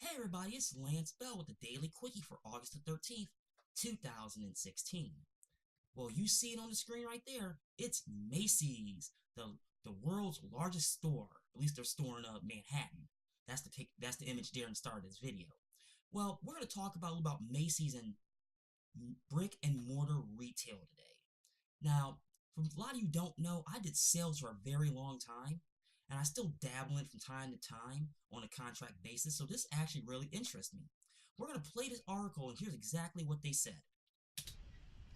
Hey everybody, it's Lance Bell with the Daily Quickie for August the 13th, 2016. Well, you see it on the screen right there. It's Macy's, the world's largest store. At least they're storing up Manhattan. That's the image there in the start of this video. Well, we're going to talk about Macy's and brick and mortar retail today. Now, for a lot of you don't know, I did sales for a very long time, and I still dabble in it from time to time on a contract basis, so this actually really interests me. We're going to play this article, and here's exactly what they said.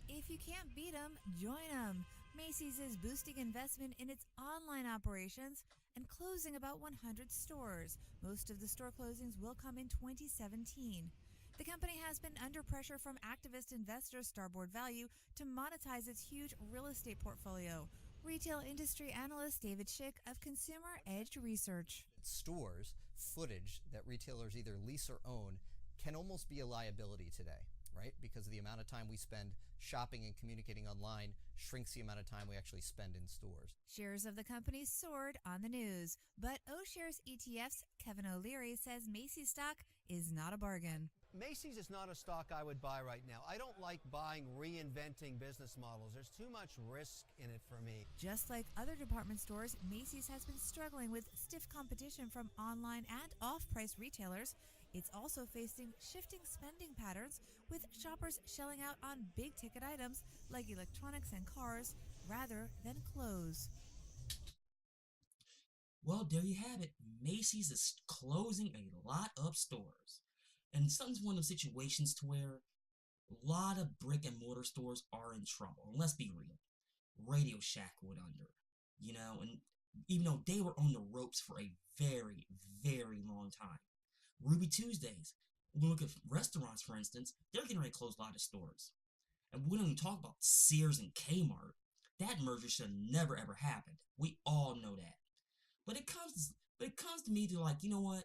If you can't beat them, join them. Macy's is boosting investment in its online operations and closing about 100 stores. Most of the store closings will come in 2017. The company has been under pressure from activist investor Starboard Value to monetize its huge real estate portfolio. Retail industry analyst David Schick of Consumer Edge Research. Stores, footage that retailers either lease or own, can almost be a liability today, right? Because the amount of time we spend shopping and communicating online shrinks the amount of time we actually spend in stores. Shares of the company soared on the news, but O-Shares ETF's Kevin O'Leary says Macy's stock is not a bargain. Macy's is not a stock I would buy right now. I don't like buying reinventing business models. There's too much risk in it for me. Just like other department stores, Macy's has been struggling with stiff competition from online and off-price retailers. It's also facing shifting spending patterns, with shoppers shelling out on big-ticket items like electronics and cars rather than clothes. Well, there you have it. Macy's is closing a lot of stores. And something's one of those situations to where a lot of brick and mortar stores are in trouble. And let's be real. Radio Shack went under, and even though they were on the ropes for a very, very long time. Ruby Tuesdays, we look at restaurants, for instance, they're getting ready to close a lot of stores. And we don't even talk about Sears and Kmart. That merger should have never, ever happened. We all know that. But it comes to me to like, you know what?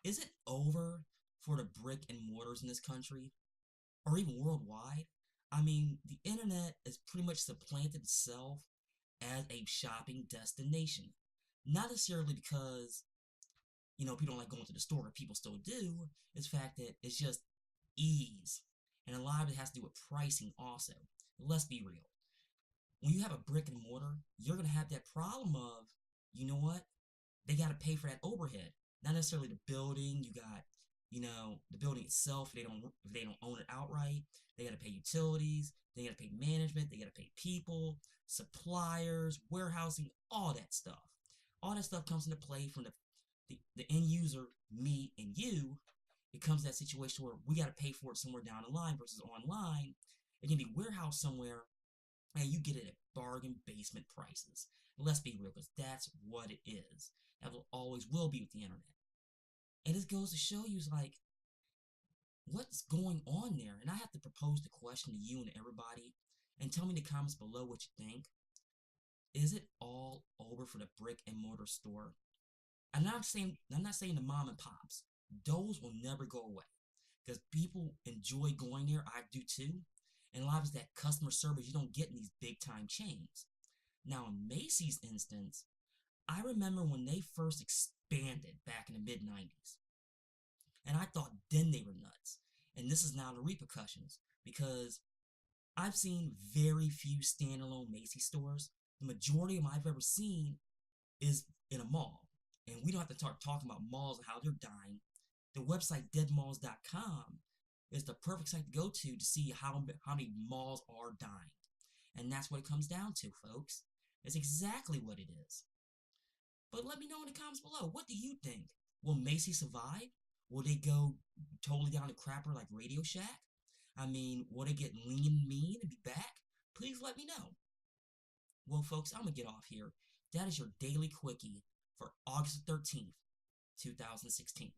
Is it over for the brick and mortars in this country? Or even worldwide? I mean, the internet has pretty much supplanted itself as a shopping destination. Not necessarily because, people don't like going to the store, people still do. It's the fact that it's just ease. And a lot of it has to do with pricing also. Let's be real. When you have a brick and mortar, you're going to have that problem of, you know what? They got to pay for that overhead. Not necessarily the building. You got, the building itself. If they don't own it outright, they got to pay utilities. They got to pay management. They got to pay people, suppliers, warehousing, all that stuff. All that stuff comes into play from the end user, me and you. It comes to that situation where we got to pay for it somewhere down the line versus online. It can be warehoused somewhere, and you get it at bargain basement prices. Let's be real, because that's what it is. That always will be with the internet. And it goes to show you, like, what's going on there? And I have to propose the question to you and everybody, and tell me in the comments below what you think. Is it all over for the brick and mortar store? I'm not saying the mom and pops. Those will never go away, because people enjoy going there. I do too. And a lot of it's that customer service you don't get in these big time chains. Now, in Macy's instance, I remember when they first expanded back in the mid-90s. And I thought then they were nuts. And this is now the repercussions, because I've seen very few standalone Macy's stores. The majority of them I've ever seen is in a mall. And we don't have to start talking about malls and how they're dying. The website deadmalls.com is the perfect site to go to see how many malls are dying. And that's what it comes down to, folks. It's exactly what it is. But let me know in the comments below. What do you think? Will Macy survive? Will they go totally down the crapper like Radio Shack? I mean, will they get lean and mean and be back? Please let me know. Well, folks, I'm going to get off here. That is your Daily Quickie for August 13th, 2016.